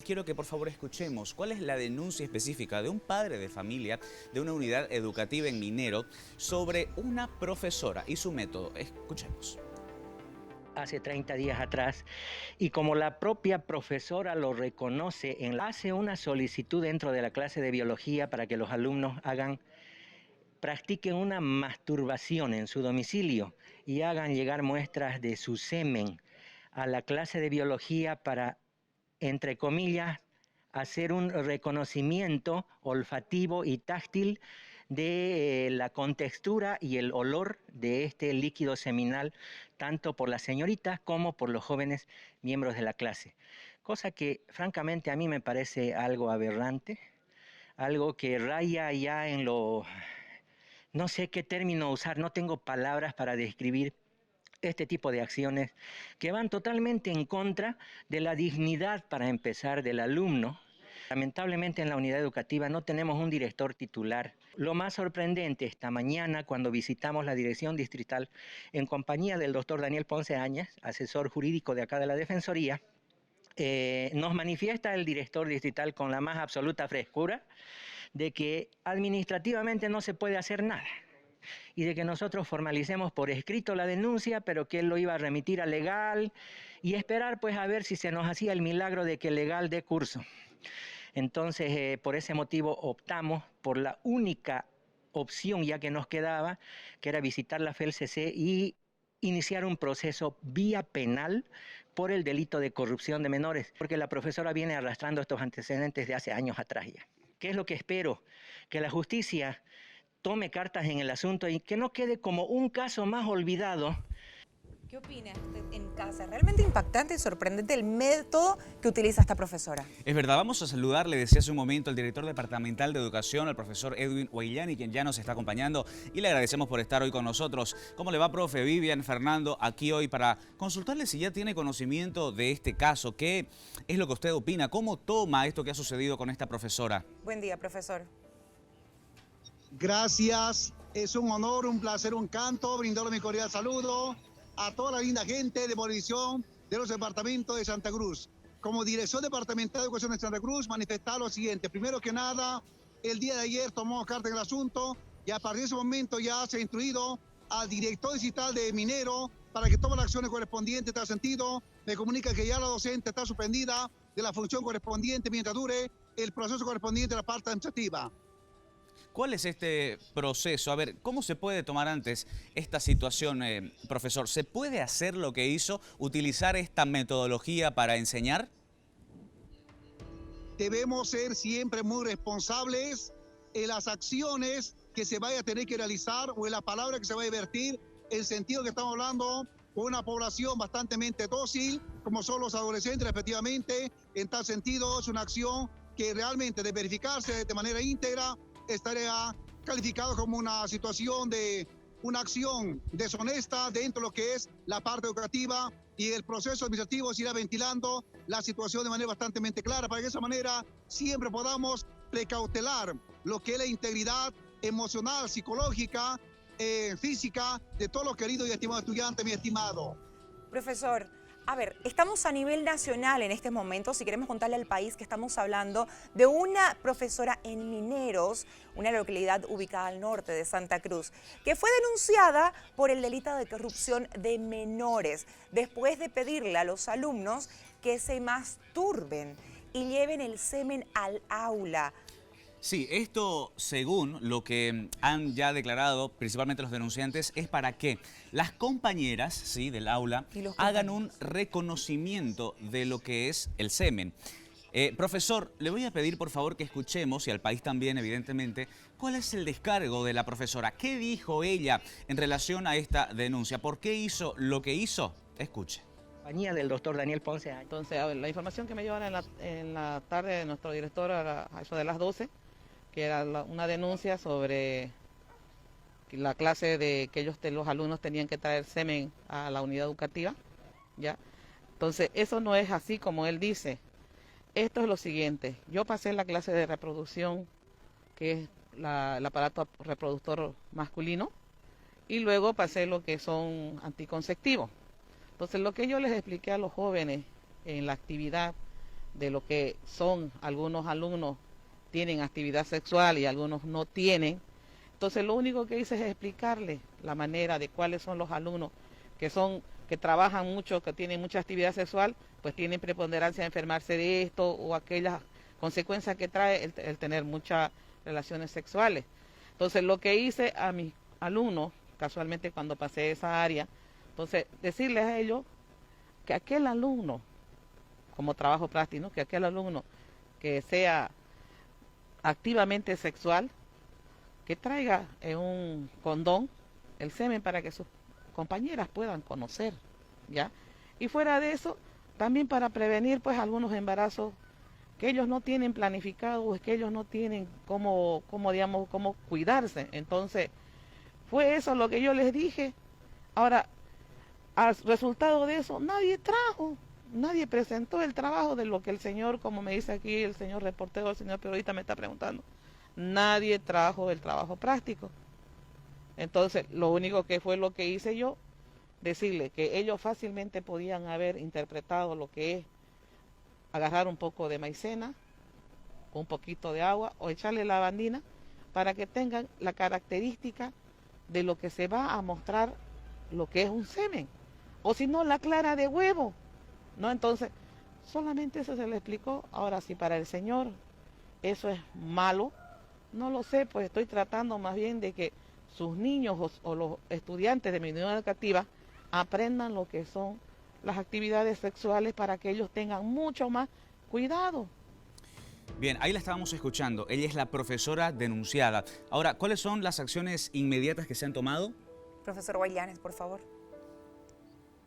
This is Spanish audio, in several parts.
quiero que por favor escuchemos cuál es la denuncia específica de un padre de familia de una unidad educativa en Minero sobre una profesora y su método. Escuchemos. Hace 30 días atrás, y como la propia profesora lo reconoce, hace una solicitud dentro de la clase de biología para que los alumnos practiquen una masturbación en su domicilio y hagan llegar muestras de su semen a la clase de biología para, entre comillas, hacer un reconocimiento olfativo y táctil de la contextura y el olor de este líquido seminal, tanto por las señoritas como por los jóvenes miembros de la clase. Cosa que francamente a mí me parece algo aberrante, algo que raya ya en lo... No sé qué término usar, no tengo palabras para describir este tipo de acciones que van totalmente en contra de la dignidad, para empezar, del alumno. Lamentablemente en la unidad educativa no tenemos un director titular. Lo más sorprendente, esta mañana cuando visitamos la dirección distrital en compañía del doctor Daniel Ponce Áñez, asesor jurídico de acá de la Defensoría, nos manifiesta el director distrital con la más absoluta frescura de que administrativamente no se puede hacer nada y de que nosotros formalicemos por escrito la denuncia, pero que él lo iba a remitir a legal y esperar pues a ver si se nos hacía el milagro de que legal dé curso. Entonces, por ese motivo optamos por la única opción ya que nos quedaba, que era visitar la FELCC y iniciar un proceso vía penal por el delito de corrupción de menores, porque la profesora viene arrastrando estos antecedentes de hace años atrás ya. ¿Qué es lo que espero? Que la justicia tome cartas en el asunto y que no quede como un caso más olvidado. ¿Qué opina usted en casa? Realmente impactante y sorprendente el método que utiliza esta profesora. Es verdad, vamos a saludarle, decía hace un momento, al director departamental de educación, al profesor Edwin Huayllani, quien ya nos está acompañando, y le agradecemos por estar hoy con nosotros. ¿Cómo le va, profe? Vivian, Fernando, aquí hoy para consultarle si ya tiene conocimiento de este caso. ¿Qué es lo que usted opina? ¿Cómo toma esto que ha sucedido con esta profesora? Buen día, profesor. Gracias, es un honor, un placer, un canto, brindarle mi cordial saludo a toda la linda gente de Bolivisión de los departamentos de Santa Cruz. Como dirección departamental de educación de Santa Cruz, manifestar lo siguiente. Primero que nada, el día de ayer tomamos carta en el asunto y a partir de ese momento ya se ha instruido al director distrital de Minero para que tome las acciones correspondientes en tal sentido. Me comunica que ya la docente está suspendida de la función correspondiente mientras dure el proceso correspondiente de la parte administrativa. ¿Cuál es este proceso? A ver, ¿cómo se puede tomar antes esta situación, profesor? ¿Se puede hacer lo que hizo, utilizar esta metodología para enseñar? Debemos ser siempre muy responsables en las acciones que se vaya a tener que realizar o en la palabra que se vaya a vertir, en el sentido que estamos hablando con una población bastante dócil, como son los adolescentes respectivamente. En tal sentido, es una acción que realmente, de verificarse de manera íntegra, estaría calificado como una situación de una acción deshonesta dentro de lo que es la parte educativa, y el proceso administrativo se irá ventilando la situación de manera bastante clara para que de esa manera siempre podamos precautelar lo que es la integridad emocional, psicológica, física de todos los queridos y estimados estudiantes, mi estimado. Profesor, a ver, estamos a nivel nacional en este momento, si queremos contarle al país que estamos hablando de una profesora en Mineros, una localidad ubicada al norte de Santa Cruz, que fue denunciada por el delito de corrupción de menores, después de pedirle a los alumnos que se masturben y lleven el semen al aula. Sí, esto, según lo que han ya declarado, principalmente los denunciantes, es para que las compañeras, sí, del aula hagan un reconocimiento de lo que es el semen. Profesor, le voy a pedir por favor que escuchemos, y al país también evidentemente, cuál es el descargo de la profesora. ¿Qué dijo ella en relación a esta denuncia? ¿Por qué hizo lo que hizo? Escuche. Compañía del doctor Daniel Ponce Áñez. Entonces, a ver, la información que me llevaron en la tarde de nuestro director a eso de las 12, que era una denuncia sobre la clase de que los alumnos tenían que traer semen a la unidad educativa, ¿ya? Entonces, eso no es así como él dice. Esto es lo siguiente: yo pasé la clase de reproducción, que es el aparato reproductor masculino, y luego pasé lo que son anticonceptivos. Entonces, lo que yo les expliqué a los jóvenes en la actividad de lo que son algunos alumnos tienen actividad sexual y algunos no tienen. Entonces lo único que hice es explicarles la manera de cuáles son los alumnos que trabajan mucho, que tienen mucha actividad sexual, pues tienen preponderancia de enfermarse de esto o aquellas consecuencias que trae el tener muchas relaciones sexuales. Entonces lo que hice a mis alumnos, casualmente cuando pasé esa área, entonces decirles a ellos que aquel alumno, como trabajo práctico, ¿no?, que aquel alumno que sea activamente sexual, que traiga en un condón el semen para que sus compañeras puedan conocer, ¿ya? Y fuera de eso, también para prevenir pues algunos embarazos que ellos no tienen planificado o que ellos no tienen cómo cuidarse. Entonces, fue eso lo que yo les dije. Ahora, al resultado de eso, nadie presentó el trabajo de lo que el señor, como me dice aquí el señor reportero, el señor periodista me está preguntando. Nadie trajo el trabajo práctico. Entonces, lo único que fue lo que hice yo, decirle que ellos fácilmente podían haber interpretado lo que es agarrar un poco de maicena, un poquito de agua o echarle lavandina para que tengan la característica de lo que se va a mostrar lo que es un semen. O si no, la clara de huevo, ¿no? Entonces, solamente eso se le explicó. Ahora, si para el señor eso es malo, no lo sé, pues estoy tratando más bien de que sus niños o los estudiantes de mi unidad educativa aprendan lo que son las actividades sexuales para que ellos tengan mucho más cuidado. Bien, ahí la estábamos escuchando. Ella es la profesora denunciada. Ahora, ¿cuáles son las acciones inmediatas que se han tomado? Profesor Guayanes, por favor.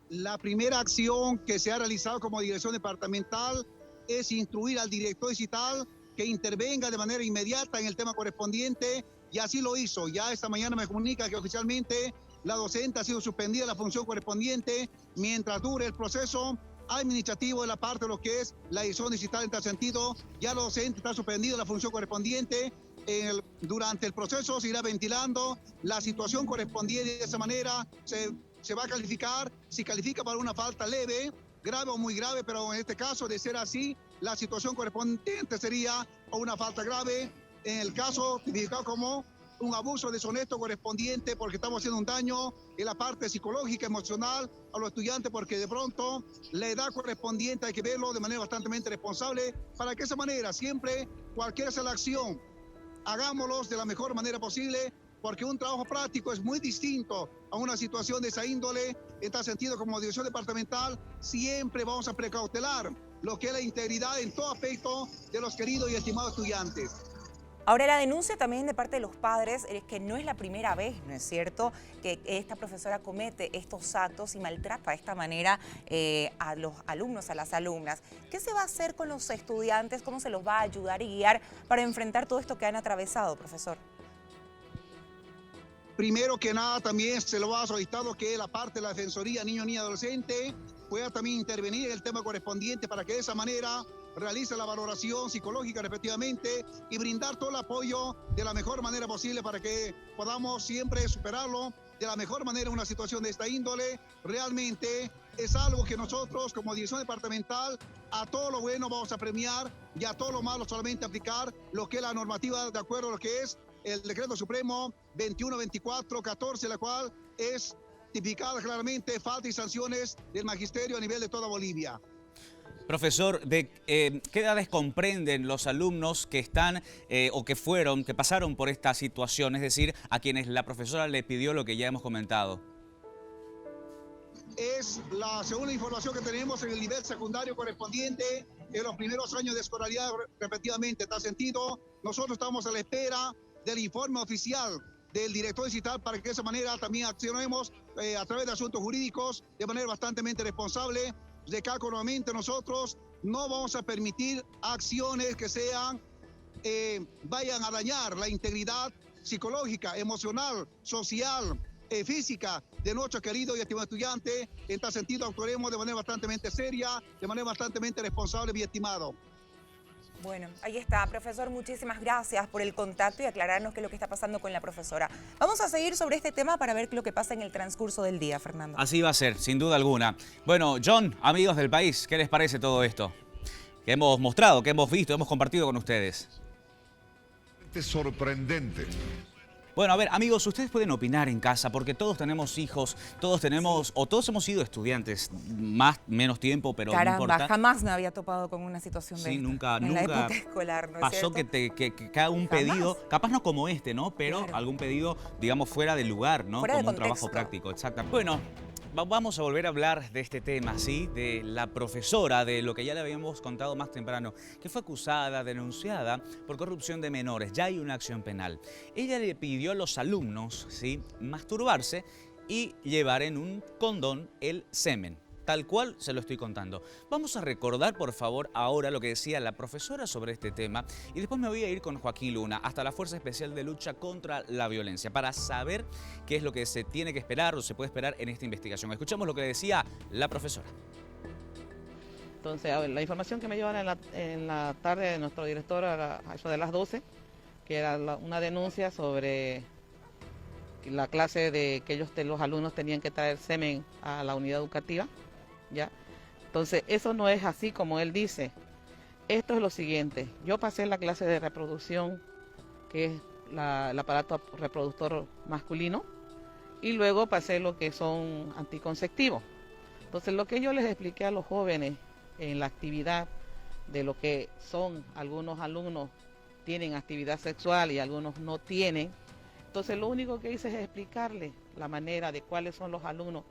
La primera acción que se ha realizado como dirección departamental es instruir al director digital que intervenga de manera inmediata en el tema correspondiente, y así lo hizo. Ya esta mañana me comunica que oficialmente la docente ha sido suspendida de la función correspondiente mientras dure el proceso administrativo de la parte de lo que es la edición digital. En tal sentido, ya la docente está suspendida de la función correspondiente. Durante el proceso se irá ventilando la situación correspondiente, y de esa manera se va a calificar, si califica para una falta leve, grave o muy grave, pero en este caso, de ser así, la situación correspondiente sería una falta grave, en el caso tipificado como un abuso deshonesto correspondiente, porque estamos haciendo un daño en la parte psicológica, emocional a los estudiantes, porque de pronto la edad correspondiente hay que verlo de manera bastante responsable, para que de esa manera siempre, cualquiera sea la acción, hagámoslos de la mejor manera posible, porque un trabajo práctico es muy distinto a una situación de esa índole. En tal sentido, como dirección departamental, siempre vamos a precautelar lo que es la integridad en todo aspecto de los queridos y estimados estudiantes. Ahora, la denuncia también de parte de los padres es que no es la primera vez, ¿no es cierto?, que esta profesora comete estos actos y maltrata de esta manera a los alumnos, a las alumnas. ¿Qué se va a hacer con los estudiantes? ¿Cómo se los va a ayudar y guiar para enfrentar todo esto que han atravesado, profesor? Primero que nada, también se lo ha solicitado que la parte de la Defensoría Niño, Niña, Adolescente pueda también intervenir en el tema correspondiente para que de esa manera realice la valoración psicológica respectivamente y brindar todo el apoyo de la mejor manera posible para que podamos siempre superarlo de la mejor manera en una situación de esta índole. Realmente es algo que nosotros como dirección departamental a todo lo bueno vamos a premiar y a todo lo malo solamente aplicar lo que es la normativa de acuerdo a lo que es el decreto supremo 21-24-14, la cual es tipificada claramente falta y sanciones del magisterio a nivel de toda Bolivia. Profesor, ¿de qué edades comprenden los alumnos que están o que pasaron por esta situación? Es decir, a quienes la profesora le pidió lo que ya hemos comentado. Es la segunda información que tenemos en el nivel secundario correspondiente en los primeros años de escolaridad, respectivamente. En tal sentido, nosotros estamos a la espera del informe oficial del director digital para que de esa manera también accionemos a través de asuntos jurídicos de manera bastante responsable. Recalco nuevamente, nosotros no vamos a permitir acciones que vayan a dañar la integridad psicológica, emocional, social, física de nuestros queridos y estimados estudiantes. En tal sentido, actuaremos de manera bastante seria, de manera bastante responsable, mi estimado. Bueno, ahí está, profesor, muchísimas gracias por el contacto y aclararnos qué es lo que está pasando con la profesora. Vamos a seguir sobre este tema para ver qué es lo que pasa en el transcurso del día, Fernando. Así va a ser, sin duda alguna. Bueno, John, amigos del país, ¿qué les parece todo esto? que hemos mostrado, que hemos visto, hemos compartido con ustedes. Sorprendente. Bueno, a ver, amigos, ustedes pueden opinar en casa porque todos tenemos hijos, todos tenemos, o todos hemos sido estudiantes, menos tiempo, pero Caramba, no importa. jamás me había topado con una situación de Sí, esta nunca en la época escolar, ¿no es pasó cierto? que haga un pedido, capaz no como este, ¿no? Pero Claro. algún pedido, digamos, fuera de lugar, ¿no? Fuera de Como un trabajo contexto. práctico, exactamente. Bueno, vamos a volver a hablar de este tema, ¿sí? De la profesora, de lo que ya le habíamos contado más temprano, que fue acusada, denunciada por corrupción de menores. Ya hay una acción penal. Ella le pidió a los alumnos, ¿sí?, masturbarse y llevar en un condón el semen. Tal cual se lo estoy contando. Vamos a recordar, por favor, ahora lo que decía la profesora sobre este tema y después me voy a ir con Joaquín Luna hasta la Fuerza Especial de Lucha contra la Violencia para saber qué es lo que se tiene que esperar o se puede esperar en esta investigación. Escuchamos lo que decía la profesora. Entonces, a ver, la información que me llevan en la tarde de nuestro director a eso de las 12, que era una denuncia sobre la clase de que los alumnos tenían que traer semen a la unidad educativa, ¿ya? Entonces, eso no es así como él dice. Esto es lo siguiente. Yo pasé la clase de reproducción, que es el aparato reproductor masculino, y luego pasé lo que son anticonceptivos. Entonces, lo que yo les expliqué a los jóvenes en la actividad de lo que son algunos alumnos tienen actividad sexual y algunos no tienen. Entonces, lo único que hice es explicarles la manera de cuáles son los alumnos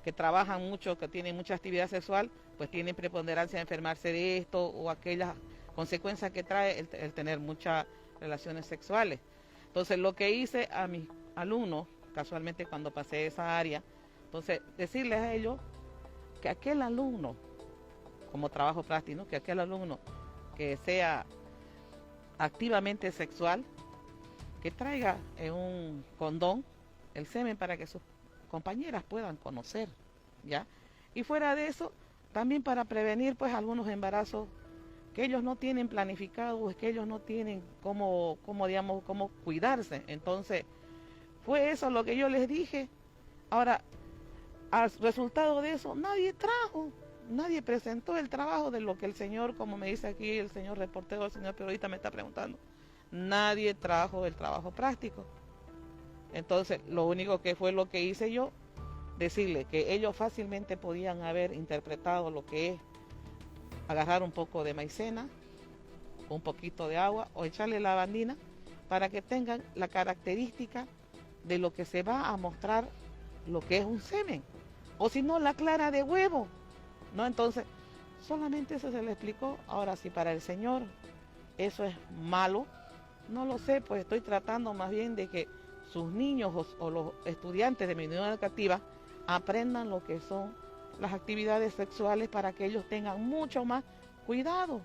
que trabajan mucho, que tienen mucha actividad sexual, pues tienen preponderancia de enfermarse de esto o aquellas consecuencias que trae el tener muchas relaciones sexuales. Entonces, lo que hice a mis alumnos, casualmente cuando pasé esa área, entonces decirles a ellos que aquel alumno, como trabajo práctico, ¿no?, que aquel alumno que sea activamente sexual, que traiga en un condón el semen para que sus compañeras puedan conocer, ¿ya? Y fuera de eso, también para prevenir pues algunos embarazos que ellos no tienen planificados, que ellos no tienen cómo cuidarse. Entonces, fue eso lo que yo les dije. Ahora, al resultado de eso, nadie presentó el trabajo de lo que el señor, como me dice aquí el señor reportero, el señor periodista me está preguntando. Nadie trajo el trabajo práctico. Entonces, lo único que fue lo que hice yo, decirle que ellos fácilmente podían haber interpretado lo que es agarrar un poco de maicena, un poquito de agua o echarle lavandina para que tengan la característica de lo que se va a mostrar lo que es un semen. O si no, la clara de huevo, ¿no? Entonces, solamente eso se le explicó. Ahora, si para el señor eso es malo, no lo sé, pues estoy tratando más bien de que sus niños o los estudiantes de mi unidad educativa aprendan lo que son las actividades sexuales para que ellos tengan mucho más cuidado.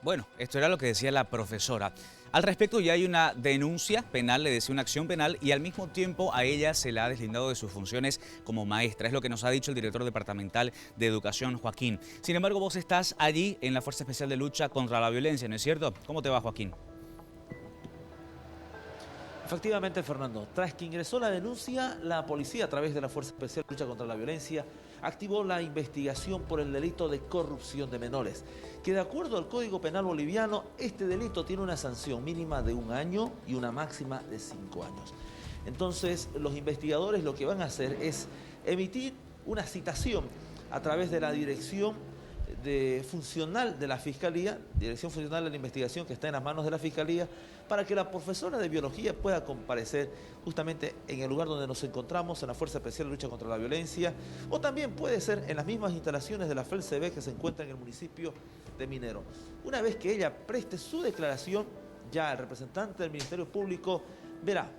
Bueno, esto era lo que decía la profesora. Al respecto ya hay una denuncia penal, le decía una acción penal, y al mismo tiempo a ella se la ha deslindado de sus funciones como maestra. Es lo que nos ha dicho el director departamental de Educación, Joaquín. Sin embargo, vos estás allí en la Fuerza Especial de Lucha contra la Violencia, ¿no es cierto? ¿Cómo te va, Joaquín? Efectivamente, Fernando, tras que ingresó la denuncia, la policía, a través de la Fuerza Especial de Lucha contra la Violencia, activó la investigación por el delito de corrupción de menores, que de acuerdo al Código Penal boliviano, este delito tiene una sanción mínima de 1 año y una máxima de 5 años. Entonces, los investigadores lo que van a hacer es emitir una citación a través de la Dirección Funcional de la Fiscalía, Dirección Funcional de la Investigación que está en las manos de la Fiscalía, para que la profesora de biología pueda comparecer justamente en el lugar donde nos encontramos, en la Fuerza Especial de Lucha contra la Violencia, o también puede ser en las mismas instalaciones de la FELCB que se encuentra en el municipio de Minero. Una vez que ella preste su declaración, ya el representante del Ministerio Público verá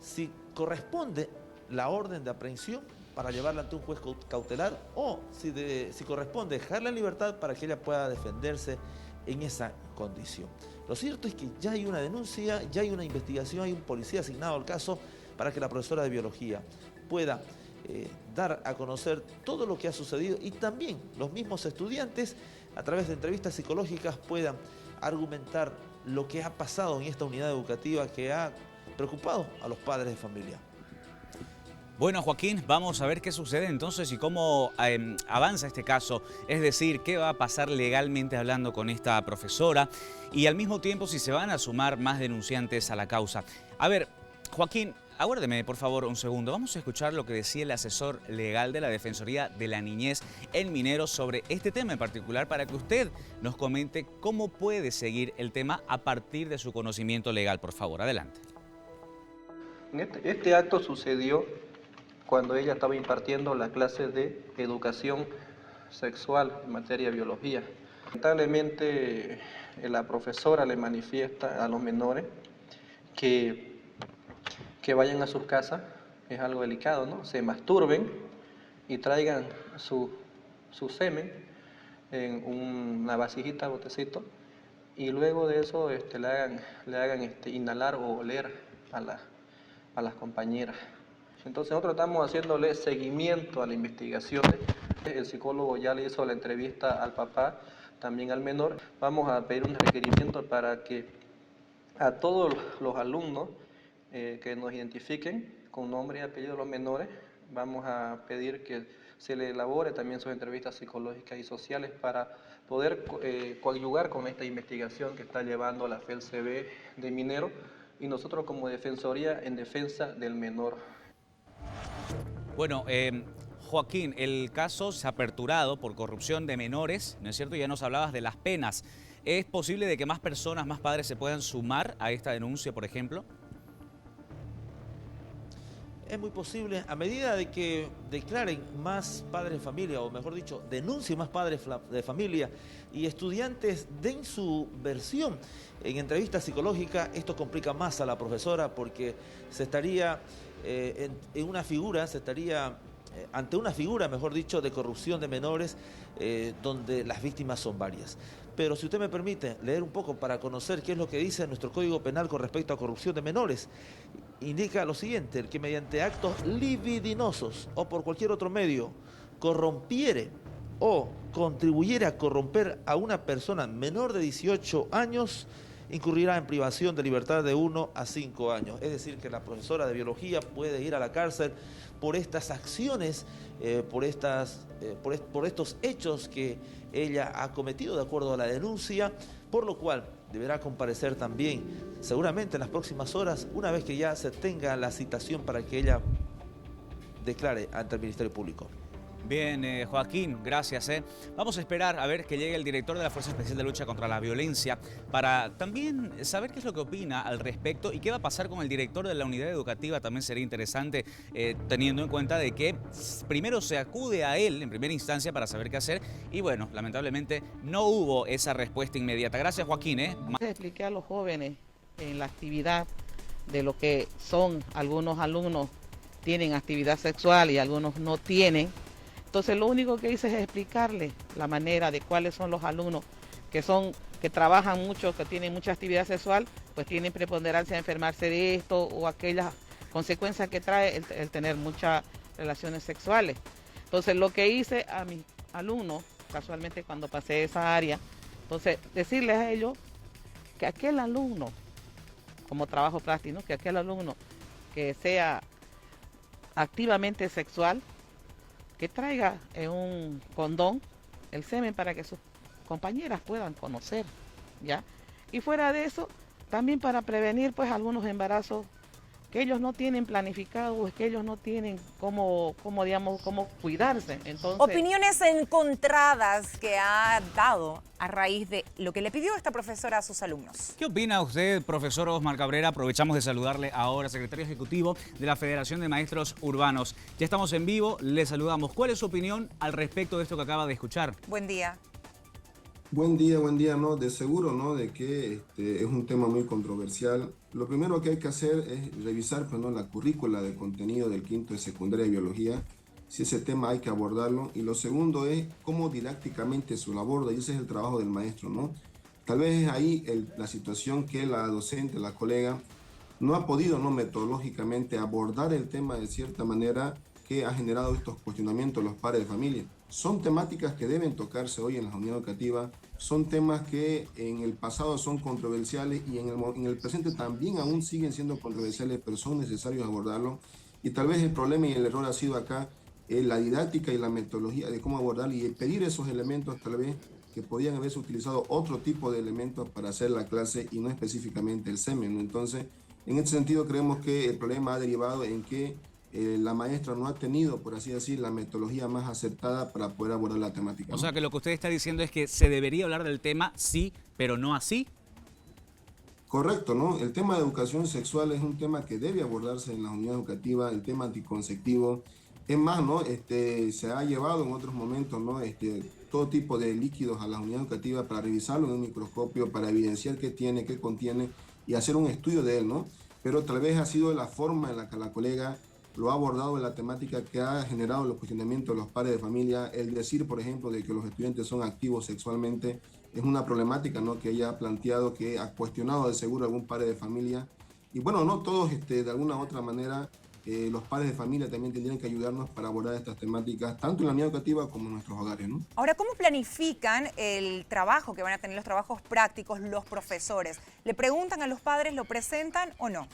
si corresponde la orden de aprehensión para llevarla ante un juez cautelar o si corresponde dejarla en libertad para que ella pueda defenderse en esa condición. Lo cierto es que ya hay una denuncia, ya hay una investigación, hay un policía asignado al caso para que la profesora de biología pueda dar a conocer todo lo que ha sucedido y también los mismos estudiantes a través de entrevistas psicológicas puedan argumentar lo que ha pasado en esta unidad educativa que ha preocupado a los padres de familia. Bueno, Joaquín, vamos a ver qué sucede entonces y cómo avanza este caso. Es decir, qué va a pasar legalmente hablando con esta profesora y al mismo tiempo si se van a sumar más denunciantes a la causa. A ver, Joaquín, aguárdeme por favor un segundo. Vamos a escuchar lo que decía el asesor legal de la Defensoría de la Niñez en Mineros sobre este tema en particular para que usted nos comente cómo puede seguir el tema a partir de su conocimiento legal. Por favor, adelante. Este acto sucedió cuando ella estaba impartiendo la clase de educación sexual en materia de biología. Lamentablemente la profesora le manifiesta a los menores que vayan a sus casas, es algo delicado, ¿no? Se masturben y traigan su semen en una vasijita, botecito, y luego de eso le hagan inhalar o oler a las compañeras. Entonces nosotros estamos haciéndole seguimiento a la investigación. El psicólogo ya le hizo la entrevista al papá, también al menor. Vamos a pedir un requerimiento para que a todos los alumnos que nos identifiquen con nombre y apellido de los menores, vamos a pedir que se le elabore también sus entrevistas psicológicas y sociales para poder coadyuvar con esta investigación que está llevando la FELCB de Minero y nosotros como Defensoría en defensa del menor. Bueno, Joaquín, el caso se ha aperturado por corrupción de menores, ¿no es cierto? Ya nos hablabas de las penas. ¿Es posible de que más personas, más padres se puedan sumar a esta denuncia, por ejemplo? Es muy posible, a medida de que declaren más padres de familia, o mejor dicho, denuncien más padres de familia y estudiantes den su versión en entrevista psicológica, esto complica más a la profesora porque se estaría ante una figura, mejor dicho, de corrupción de menores, donde las víctimas son varias. Pero si usted me permite leer un poco para conocer qué es lo que dice nuestro Código Penal con respecto a corrupción de menores, indica lo siguiente: el que mediante actos libidinosos o por cualquier otro medio corrompiere o contribuyere a corromper a una persona menor de 18 años, incurrirá en privación de libertad de 1 a 5 años. Es decir, que la profesora de biología puede ir a la cárcel por estas acciones, por estos hechos que ella ha cometido de acuerdo a la denuncia, por lo cual deberá comparecer también, seguramente en las próximas horas, una vez que ya se tenga la citación para que ella declare ante el Ministerio Público. Bien, Joaquín, gracias. Vamos a esperar a ver que llegue el director de la Fuerza Especial de Lucha contra la Violencia para también saber qué es lo que opina al respecto y qué va a pasar con el director de la unidad educativa. También sería interesante teniendo en cuenta de que primero se acude a él en primera instancia para saber qué hacer y bueno, lamentablemente no hubo esa respuesta inmediata. Gracias, Joaquín. Expliqué a los jóvenes en la actividad de lo que son algunos alumnos tienen actividad sexual y algunos no tienen. Entonces lo único que hice es explicarles la manera de cuáles son los alumnos que trabajan mucho, que tienen mucha actividad sexual, pues tienen preponderancia de enfermarse de esto o aquellas consecuencias que trae el tener muchas relaciones sexuales. Entonces lo que hice a mis alumnos, casualmente cuando pasé esa área, entonces decirles a ellos que aquel alumno, como trabajo práctico, ¿no? Que aquel alumno que sea activamente sexual, que traiga en un condón el semen para que sus compañeras puedan conocer, ¿ya? Y fuera de eso, también para prevenir pues algunos embarazos que ellos no tienen planificado, que ellos no tienen cómo cuidarse. Entonces, opiniones encontradas que ha dado a raíz de lo que le pidió esta profesora a sus alumnos. ¿Qué opina usted, profesor Osmar Cabrera? Aprovechamos de saludarle ahora, secretario ejecutivo de la Federación de Maestros Urbanos. Ya estamos en vivo, le saludamos. ¿Cuál es su opinión al respecto de esto que acaba de escuchar? Buen día. Buen día, ¿no? De seguro, ¿no? De que es un tema muy controversial. Lo primero que hay que hacer es revisar, pues, ¿no? La currícula de contenido del quinto de secundaria de biología, si ese tema hay que abordarlo. Y lo segundo es cómo didácticamente se lo aborda, y ese es el trabajo del maestro, ¿no? Tal vez es ahí la situación que la docente, la colega, no ha podido, ¿no? Metodológicamente abordar el tema de cierta manera que ha generado estos cuestionamientos los padres de familia. Son temáticas que deben tocarse hoy en la unidad educativa, son temas que en el pasado son controversiales y en el presente también aún siguen siendo controversiales, pero son necesarios abordarlo. Y tal vez el problema y el error ha sido acá la didáctica y la metodología de cómo abordar y pedir esos elementos tal vez que podían haberse utilizado otro tipo de elementos para hacer la clase y no específicamente el semen, ¿no? Entonces, en este sentido creemos que el problema ha derivado en que la maestra no ha tenido, por así decir, la metodología más acertada para poder abordar la temática, ¿no? O sea que lo que usted está diciendo es que se debería hablar del tema, sí, pero no así. Correcto, ¿no? El tema de educación sexual es un tema que debe abordarse en la unidad educativa, el tema anticonceptivo. Es más, ¿no? Se ha llevado en otros momentos, ¿no? Todo tipo de líquidos a la unidad educativa para revisarlo en un microscopio, para evidenciar qué tiene, qué contiene y hacer un estudio de él, ¿no? Pero tal vez ha sido la forma en la que la colega lo ha abordado en la temática que ha generado los cuestionamientos de los padres de familia. El decir, por ejemplo, de que los estudiantes son activos sexualmente es una problemática, ¿no? Que ella ha planteado, que ha cuestionado de seguro algún padre de familia. Y bueno, no todos de alguna u otra manera, los padres de familia también tendrían que ayudarnos para abordar estas temáticas, tanto en la unidad educativa como en nuestros hogares, ¿no? Ahora, ¿cómo planifican el trabajo que van a tener, los trabajos prácticos, los profesores? ¿Le preguntan a los padres, lo presentan o no?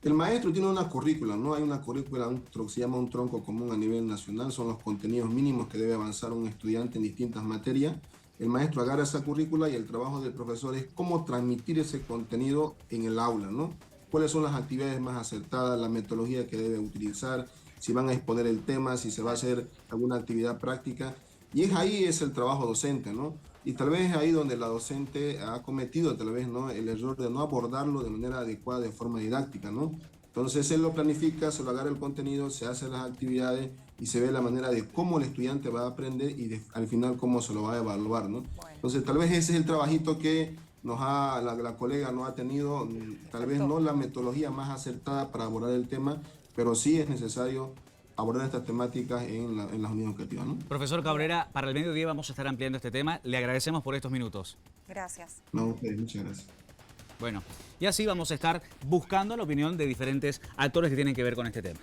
El maestro tiene una currícula, ¿no? Hay una currícula que se llama un tronco común a nivel nacional, son los contenidos mínimos que debe avanzar un estudiante en distintas materias. El maestro agarra esa currícula y el trabajo del profesor es cómo transmitir ese contenido en el aula, ¿no? Cuáles son las actividades más acertadas, la metodología que debe utilizar, si van a exponer el tema, si se va a hacer alguna actividad práctica. Y ahí es el trabajo docente, ¿no? Y tal vez es ahí donde la docente ha cometido tal vez, ¿no?, el error de no abordarlo de manera adecuada, de forma didáctica, ¿no? Entonces él lo planifica, se lo agarra el contenido, se hacen las actividades y se ve la manera de cómo el estudiante va a aprender y al final cómo se lo va a evaluar, ¿no? Entonces tal vez ese es el trabajito que la colega no ha tenido, tal vez no la metodología más acertada para abordar el tema, pero sí es necesario abordar estas temáticas en las unidades educativas, ¿no? Profesor Cabrera, para el mediodía vamos a estar ampliando este tema. Le agradecemos por estos minutos. Gracias. No, ustedes, muchas gracias. Bueno, y así vamos a estar buscando la opinión de diferentes actores que tienen que ver con este tema.